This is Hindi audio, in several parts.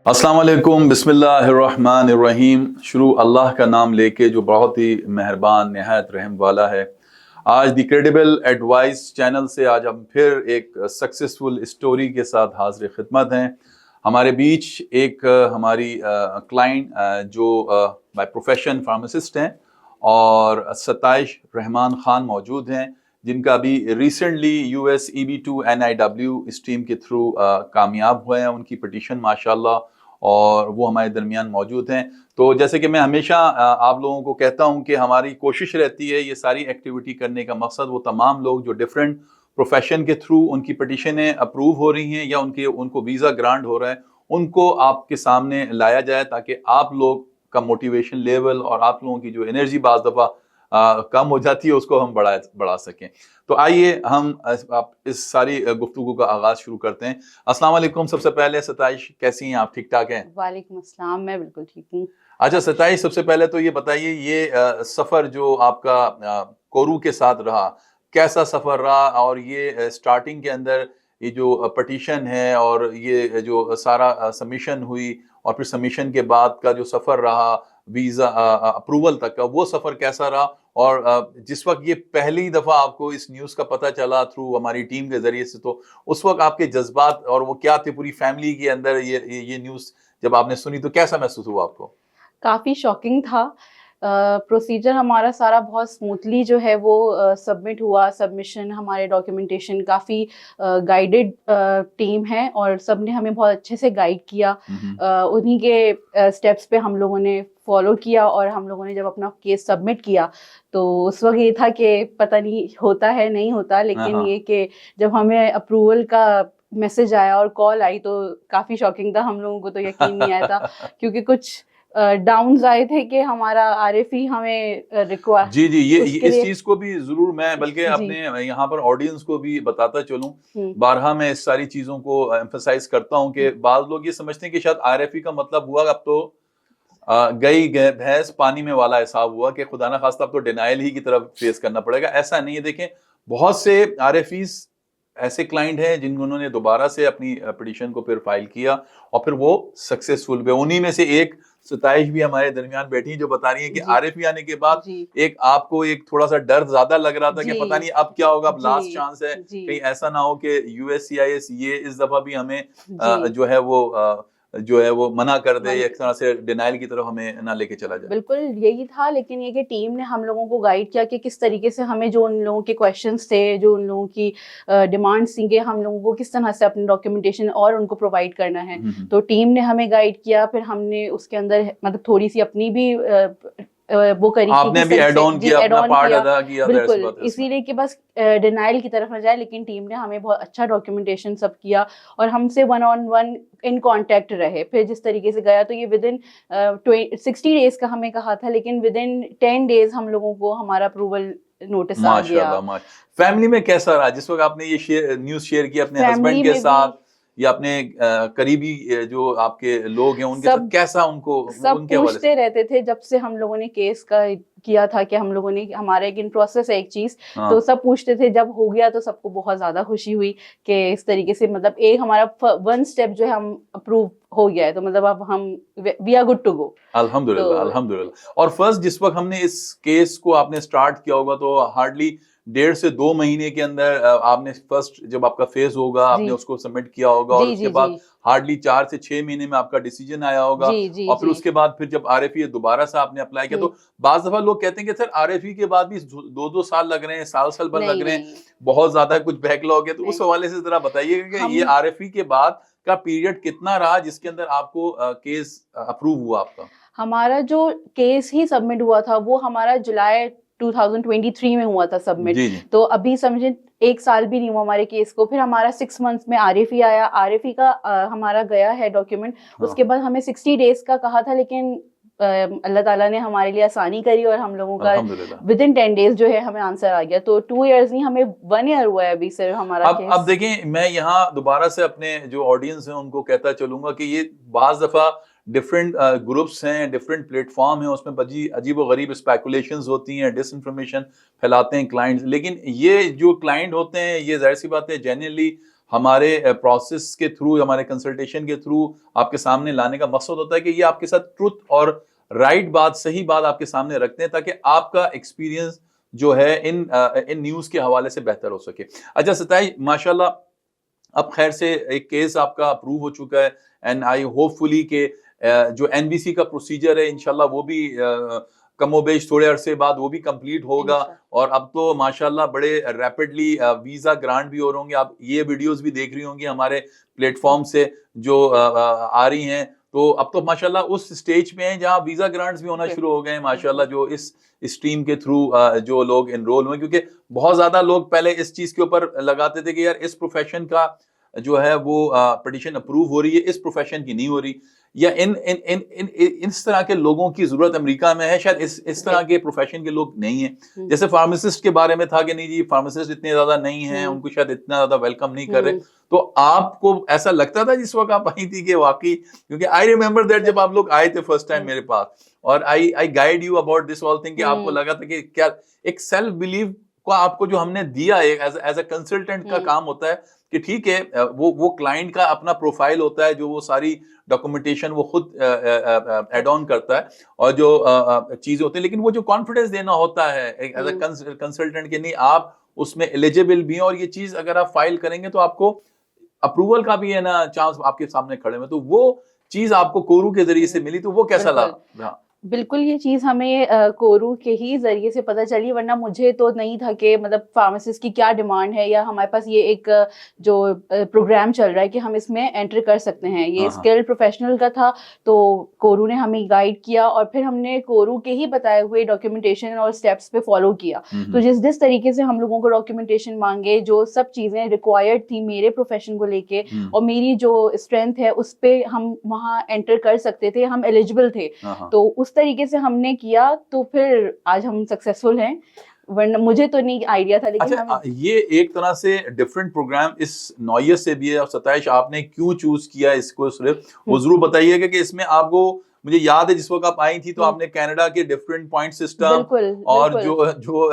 अस्सलाम वालेकुम, बिस्मिल्लाहिर्रहमानिर्रहीम। शुरू अल्लाह का नाम लेके जो बहुत ही मेहरबान नहायत रहम वाला है। आज द क्रेडिबल एडवाइस चैनल से आज हम फिर एक सक्सेसफुल स्टोरी के साथ हाजिर खिदमत हैं। हमारे बीच एक हमारी क्लाइंट जो बाय प्रोफेशन फार्मासिस्ट हैं और सताइश रहमान खान मौजूद हैं, जिनका अभी recently US EB2 NIW stream के थ्रू कामयाब हुए हैं उनकी पिटीशन माशाल्लाह, और वो हमारे दरमियान मौजूद हैं। तो जैसे कि मैं हमेशा आप लोगों को कहता हूं कि हमारी कोशिश रहती है ये सारी एक्टिविटी करने का मकसद वो तमाम लोग जो डिफरेंट प्रोफेशन के थ्रू उनकी पिटीशनें अप्रूव हो रही हैं या उनको वीज़ा ग्रांट हो रहा है, उनको आपके सामने लाया जाए ताकि आप लोग का मोटिवेशन लेवल और आप लोगों की जो एनर्जी बाज़ दफ़ा कम हो जाती है उसको हम बढ़ा सकें। तो आइए हम आप इस सारी गुफ्तगू का आगाज शुरू करते हैं। अस्सलाम वालेकुम। सबसे पहले सताइश, कैसी हैं आप? ठीक ठाक हैं? वालेकुम अस्सलाम, मैं बिल्कुल ठीक हूँ। अच्छा सताइश, सबसे पहले तो ये बताइए, ये सफर जो आपका कोरू के साथ रहा, कैसा सफर रहा? और ये स्टार्टिंग के अंदर ये जो पिटीशन है और ये जो सारा सबमिशन हुई और फिर सबमिशन के बाद का जो सफर रहा वीजा अप्रूवल तक का, वो सफर कैसा रहा? और जिस वक्त ये पहली दफा आपको इस न्यूज़ का पता चला थ्रू हमारी टीम के जरिए से, तो उस वक्त आपके जज्बात और वो क्या थे? पूरी फैमिली के अंदर ये न्यूज़ जब आपने सुनी तो कैसा महसूस हुआ आपको? काफ़ी शॉकिंग था। प्रोसीजर हमारा सारा बहुत स्मूथली जो है वो सबमिट हुआ। सबमिशन, हमारे डॉक्यूमेंटेशन काफ़ी गाइडेड टीम है और सब ने हमें बहुत अच्छे से गाइड किया। उन्हीं के स्टेप्स पे हम लोगों ने फॉलो किया और हम लोगों ने जब अपना केस सबमिट किया तो उस वक्त ये था कि पता नहीं होता है नहीं होता, लेकिन ये कि जब हमें अप्रूवल का मैसेज आया और कॉल आई तो काफ़ी शॉकिंग था। हम लोगों को तो यकीन नहीं आया था क्योंकि कुछ डाउन्स आए थे कि हमारा आरएफई हमें रिक्वायर जी ये इस चीज को भी जरूर मैं बल्कि अपने यहाँ पर ऑडियंस को भी बताता चलूं। बारहा मैं इस सारी चीजों को एम्फसाइज करता हूं कि बाज लोग ये समझते हैं कि शायद आरएफई का मतलब हुआ अब तो गई भैंस पानी में वाला हिसाब हुआ कि खुदा ना खास्ता अब तो डिनाइल ही की तरफ फेस करना पड़ेगा। ऐसा नहीं है। देखें, बहुत से आरएफईज ऐसे क्लाइंट हैं जिन्होंने दोबारा से अपनी पिटीशन को फिर फाइल किया और फिर वो सक्सेसफुल हुए। उन्हीं में से एक सताइश भी हमारे दरमियान बैठी जो बता रही है कि आरएफई आने के बाद एक आपको एक थोड़ा सा डर ज्यादा लग रहा था कि पता नहीं अब क्या होगा, अब लास्ट चांस है, कहीं ऐसा ना हो कि USCIS ये इस दफा भी हमें जो है वो मना कर दे या एक तरह से डिनाइल की तरफ हमें ना लेके चला जाए। बिल्कुल यही था, लेकिन ये कि टीम ने हम लोगों को गाइड किया कि किस तरीके से हमें जो उन लोगों के क्वेश्चंस थे, जो उन लोगों की डिमांड्स थी, हम लोगों को किस तरह से अपनी डॉक्यूमेंटेशन और उनको प्रोवाइड करना है। तो टीम ने हमें गाइड किया। फिर हमने उसके अंदर मतलब थोड़ी सी अपनी भी वो करी, आपने भी ऐड ऑन किया, अपना पार्ट अदा किया। बिल्कुल, इसीलिए कि बस डिनाइल की तरफ न जाए, लेकिन टीम ने हमें बहुत अच्छा डॉक्यूमेंटेशन सब किया और हमसे 1-on-1 इन कांटेक्ट रहे। फिर जिस तरीके से गया तो ये विदिन 60 डेज का हमें कहा था, लेकिन विदिन 10 डेज हम लोगों को हमारा अप्रूवल नोटिस आ गया। फैमिली में कैसा रहा जिस वक्त आपने ये न्यूज़ शेयर किया अपने हस्बैंड के साथ या अपने करीबी जो आपके लोग हैं उनके साथ? कैसा उनको सब पूछते रहते थे जब से हम लोगों ने केस का किया था कि हम लोगों ने, हमारा एक इन प्रोसेस है एक चीज, तो सब पूछते थे। जब हो गया तो सबको बहुत ज्यादा खुशी हुई कि इस तरीके से मतलब एक हमारा 1 स्टेप जो है हम अप्रूव हो गया है, तो मतलब अब हम we are good to go. अल्हम्दुलिल्लाह अल्हम्दुलिल्लाह। और फर्स्ट जिस वक्त हमने इस केस को आपने स्टार्ट किया होगा तो हार्डली 1.5 से 2 महीने के अंदर आपने फर्स्ट जब आपका फेज होगा आपने उसको सबमिट किया होगा और उसके बाद हार्डली 4 से 6 महीने में आपका डिसीजन आया होगा। और फिर उसके बाद फिर जब आरएफई दोबारा से आपने अप्लाई किया तो बाज दफा लोग कहते हैं कि सर आरएफई के बाद भी 2-2 साल लग रहे हैं, साल भर लग रहे हैं, बहुत ज्यादा कुछ बैकलॉग है। तो उस हवाले से जरा बताइएगा कि ये आरएफई के बाद का पीरियड कितना रहा जिसके अंदर आपको केस अप्रूव हुआ आपका? हमारा जो केस ही सबमिट हुआ था वो हमारा जुलाई 2023 में हुआ था सबमिट। तो अभी समझे 1 साल भी नहीं हुआ हमारे केस को। फिर हमारा 6 मंथ्स में आरएफई आया। आरएफई का हमारा गया है डॉक्यूमेंट। उसके बाद हमें 60 डेज का कहा था, लेकिन अल्लाह ताला ने हमारे लिए आसानी करी और हम लोगों का विदिन 10 डेज जो है हमें आंसर आ गया। तो 2 इयर्स नहीं, हमें 1 ईयर हुआ है अभी सिर्फ हमारा केस। अब देखें, मैं यहाँ दोबारा से अपने जो ऑडियंस है उनको कहता चलूंगा कि ये बाज दफा डिफरेंट ग्रुप्स हैं, डिफरेंट प्लेटफॉर्म हैं, उसमें बजी अजीब व गरीब स्पेकुलेशंस होती हैं, डिसइंफॉर्मेशन फैलाते हैं क्लाइंट्स। लेकिन ये जो क्लाइंट होते हैं ये जाहिर सी बात है जेन्युइनली हमारे प्रोसेस के थ्रू, हमारे कंसल्टेशन के थ्रू आपके सामने लाने का मकसद होता है कि ये आपके साथ ट्रुथ और राइट बात, सही बात आपके सामने रखते हैं ताकि आपका एक्सपीरियंस जो है इन न्यूज के हवाले से बेहतर हो सके। अच्छा सताई, माशाल्लाह अब खैर से एक केस आपका अप्रूव हो चुका है एंड आई होपफुली के जो एनबीसी का प्रोसीजर है इंशाल्लाह वो भी कमोबेश थोड़े अरसे बाद वो भी कंप्लीट होगा और अब तो माशाल्लाह बड़े रैपिडली वीजा ग्रांट भी हो रहे होंगे। आप ये वीडियोस भी देख रही होंगी हमारे प्लेटफॉर्म से जो आ रही हैं, तो अब तो माशाल्लाह उस स्टेज पे हैं जहां वीजा ग्रांट्स भी होना शुरू हो गए हैं माशाल्लाह, जो इस स्ट्रीम के थ्रू जो लोग एनरोल हुए, क्योंकि बहुत ज्यादा लोग पहले इस चीज के ऊपर लगाते थे कि यार इस प्रोफेशन का जो है वो पिटीशन अप्रूव हो रही है, इस प्रोफेशन की नहीं हो रही, या इन इन इन इन इस तरह के लोगों की जरूरत अमेरिका में है, शायद इस तरह के प्रोफेशन के लोग नहीं है। जैसे फार्मासिस्ट के बारे में था कि नहीं जी फार्मासिस्ट इतने ज्यादा नहीं है, उनको शायद इतना ज्यादा वेलकम नहीं कर रहे, तो आपको ऐसा लगता था जिस वक्त आप आई थी कि वाकई, क्योंकि आई रिमेम्बर दैट जब आप लोग आए थे फर्स्ट टाइम मेरे पास और आई guide you about this all thing, कि आपको लगा था कि क्या एक सेल्फ बिलीव को आपको जो हमने दिया एज अ कंसल्टेंट का काम होता है कि ठीक है वो क्लाइंट का अपना प्रोफाइल होता है जो वो सारी डॉक्यूमेंटेशन वो खुद एड ऑन करता है और जो चीजें होती है, लेकिन वो जो कॉन्फिडेंस देना होता है एज अ कंसल्टेंट के नहीं आप उसमें एलिजिबल भी हैं और ये चीज अगर आप फाइल करेंगे तो आपको अप्रूवल का भी है ना चांस आपके सामने खड़े में, तो वो चीज आपको कोरू के जरिए से मिली, तो वो कैसा लगा? बिल्कुल ये चीज़ हमें कोरू के ही ज़रिए से पता चली, वरना मुझे तो नहीं था कि मतलब फार्मासिस्ट की क्या डिमांड है या हमारे पास ये एक जो प्रोग्राम चल रहा है कि हम इसमें एंटर कर सकते हैं। ये स्किल्ड प्रोफेशनल का था, तो कोरू ने हमें गाइड किया और फिर हमने कोरू के ही बताए हुए डॉक्यूमेंटेशन और स्टेप्स पे फॉलो किया। तो जिस तरीके से हम लोगों को डॉक्यूमेंटेशन मांगे, जो सब चीज़ें रिक्वायर्ड थी मेरे प्रोफेशन को लेके और मेरी जो स्ट्रेंथ है उस पर हम वहाँ एंटर कर सकते थे, हम एलिजिबल थे, तो उस तरीके से हमने किया, तो फिर आज हम सक्सेसफुल हैं, वरना मुझे तो नहीं आइडिया था। लेकिन अच्छा, ये एक तरह से डिफरेंट प्रोग्राम इस नौयत से भी है। और सताइश, आपने क्यों चूज किया इसको, सिर्फ वो जरूर बताइएगा कि इसमें आपको, मुझे याद है जिस वक्त आप आई थी तो आपने कनाडा के डिफरेंट पॉइंट सिस्टम और जो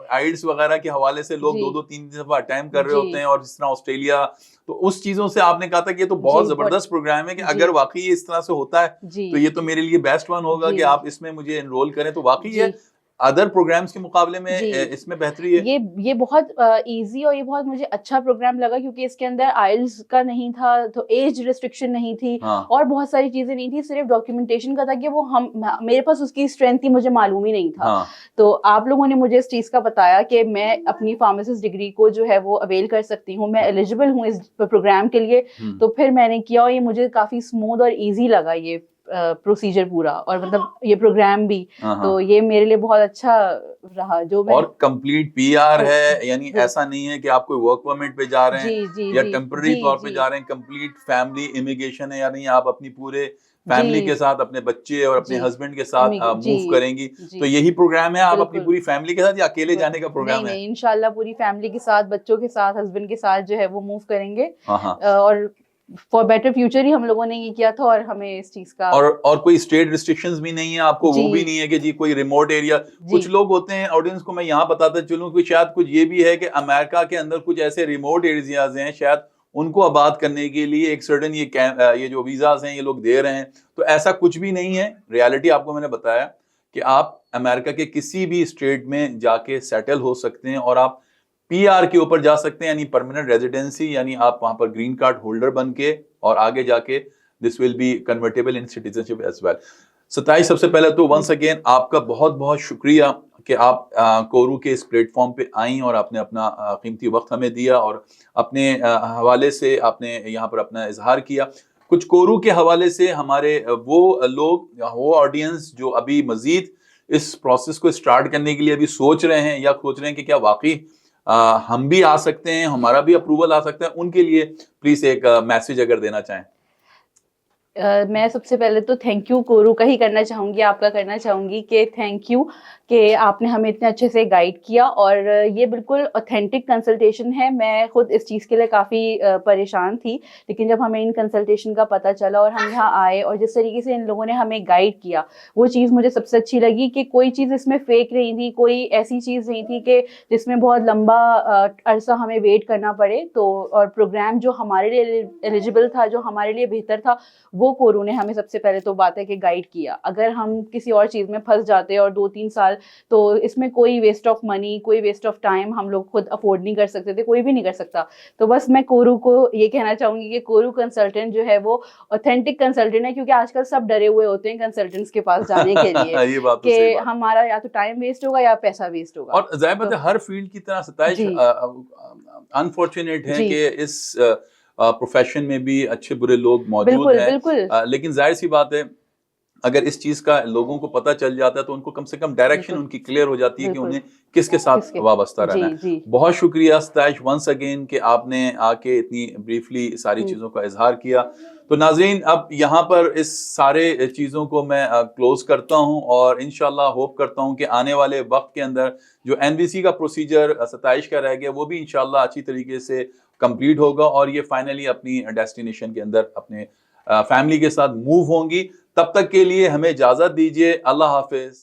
आइल्स वगैरह के हवाले से लोग 2-3 दफा अटेम्प्ट कर रहे होते हैं और जिस तरह ऑस्ट्रेलिया, तो उस चीजों से आपने कहा था कि ये तो बहुत जबरदस्त प्रोग्राम है कि अगर वाकई इस तरह से होता है तो ये तो मेरे लिए बेस्ट वन होगा कि आप इसमें मुझे एनरोल करें। तो वाकई ये अदर प्रोग्राम्स के मुकाबले में इसमें बेहतरी है। ये बहुत इजी और ये बहुत मुझे अच्छा प्रोग्राम लगा, क्योंकि इसके अंदर आइल्स का नहीं था, तो एज रिस्ट्रिक्शन नहीं थी और बहुत सारी चीजें नहीं थी, सिर्फ डॉक्यूमेंटेशन का था कि वो मेरे पास उसकी स्ट्रेंथ थी, मुझे मालूम ही नहीं था। तो आप लोगों ने मुझे इस चीज का बताया कि मैं अपनी फार्मासिस्ट डिग्री को जो है वो अवेल कर सकती हूँ, मैं एलिजिबल हूँ इस प्रोग्राम के लिए, तो फिर मैंने किया और ये मुझे काफी स्मूथ और ईजी लगा ये प्रोसीजर पूरा, और मतलब ये प्रोग्राम भी, तो ये मेरे लिए बहुत अच्छा रहा। जो मैं और कंप्लीट पीआर है, यानी ऐसा नहीं है कि आप कोई वर्क परमिट पे जा रहे हैं या टेम्पररी तौर पे जा रहे हैं, कंप्लीट फैमिली इमिग्रेशन है, यानी आप अपनी पूरे फैमिली के साथ, अपने बच्चे और अपने हस्बैंड के साथ मूव करेंगी, तो यही प्रोग्राम है। आप अपनी पूरी फैमिली के साथ या अकेले जाने का प्रोग्राम है? इंशाल्लाह पूरी फैमिली के साथ, बच्चों के साथ, हस्बैंड के साथ जो है वो मूव करेंगे, और फॉर बेटर फ्यूचर ही हम लोगों ने ये किया था, और हमें इस चीज का और कोई स्टेट रिस्ट्रिक्शंस भी नहीं है आपको, वो भी नहीं है कि जी कोई रिमोट एरिया। कुछ लोग होते हैं, ऑडियंस को मैं यहाँ बताता चलूं कि शायद कुछ ये भी है कि अमेरिका के अंदर कुछ ऐसे रिमोट एरियाज हैं, शायद उनको आबाद करने के लिए एक सर्टेन ये जो वीजाज हैं ये लोग दे रहे हैं, तो ऐसा कुछ भी नहीं है। रियलिटी आपको मैंने बताया कि आप अमेरिका के किसी भी स्टेट में जाके सेटल हो सकते हैं और आप पीआर के ऊपर जा सकते हैं, यानी परमानेंट रेजिडेंसी, यानी आप वहां पर ग्रीन कार्ड होल्डर बन के और आगे जाके this will be convertible in citizenship as well. सताइश, सबसे पहले तो वंस अगेन आपका बहुत बहुत शुक्रिया कि आप कोरू के इस प्लेटफॉर्म पे आई और आपने अपना कीमती वक्त हमें दिया और अपने हवाले से आपने यहाँ पर अपना इजहार किया। कुछ कोरू के हवाले से हमारे वो लोग, वो ऑडियंस जो अभी मजीद इस प्रोसेस को स्टार्ट करने के लिए अभी सोच रहे हैं या सोच रहे हैं कि क्या वाकई हम भी आ सकते हैं, हमारा भी अप्रूवल आ सकता है, उनके लिए प्लीज एक मैसेज अगर देना चाहें। मैं सबसे पहले तो थैंक यू कोरू का ही करना चाहूँगी, आपका करना चाहूँगी कि थैंक यू कि आपने हमें इतने अच्छे से गाइड किया। और ये बिल्कुल ऑथेंटिक कंसल्टेशन है। मैं खुद इस चीज़ के लिए काफ़ी परेशान थी, लेकिन जब हमें इन कंसल्टेशन का पता चला और हम यहाँ आए और जिस तरीके से इन लोगों ने हमें गाइड किया, वो चीज़ मुझे सबसे अच्छी लगी कि कोई चीज़ इसमें फेक नहीं थी, कोई ऐसी चीज़ नहीं थी कि जिसमें बहुत लंबा अरसा हमें वेट करना पड़े। तो और प्रोग्राम जो हमारे लिए एलिजिबल था, जो हमारे लिए बेहतर था, वो कोरू ने हमें सबसे पहले तो बात है कि गाइड किया। अगर हम किसी और चीज़ में फंस जाते और 2-3 साल, तो इसमें कोई वेस्ट ऑफ मनी, कोई वेस्ट ऑफ टाइम हम लोग खुद अफोर्ड नहीं कर सकते थे, कोई भी नहीं कर सकता। तो बस मैं कोरू को ये कहना चाहूँगी कि कोरू कंसल्टेंट जो है वो ऑथेंटिक कंसल्टेंट है, क्योंकि आजकल सब डरे हुए होते हैं कंसल्टेंट्स के पास जाने के लिए ये बात तो कि सही बात। हमारा या तो टाइम वेस्ट होगा या पैसा वेस्ट होगा। और ज़ाहिर बात तो है हर फील्ड की तरह सताइश जी, अनफॉर्चुनेट है जी। कि इस प्रोफेशन में भी अच्छे बुरे लोग मौजूद बिल्कुल, हैं। बिल्कुल। लेकिन जाहिर सी बात है, अगर इस चीज़ का लोगों को पता चल जाता है तो उनको कम से कम डायरेक्शन बिल्कुल, उनकी क्लियर हो जाती है कि बिल्कुल। उन्हें किसके साथ किसके वाबस्ता रहना जी, है। जी। बहुत शुक्रिया सताइश वंस अगेन कि आपने आके इतनी ब्रीफली सारी हुँ। चीज़ों का इज़हार किया। तो नाज़रीन, अब यहाँ पर इस सारे चीज़ों को मैं क्लोज़ करता हूँ और इंशाल्लाह होप करता हूँ कि आने वाले वक़्त के अंदर जो एनवीसी का प्रोसीजर सताइश का रह गया, वो भी इंशाल्लाह अच्छी तरीके से कंप्लीट होगा और ये फाइनली अपनी डेस्टिनेशन के अंदर अपने फैमिली के साथ मूव होंगी। तब तक के लिए हमें इजाज़त दीजिए। अल्लाह हाफ़िज़।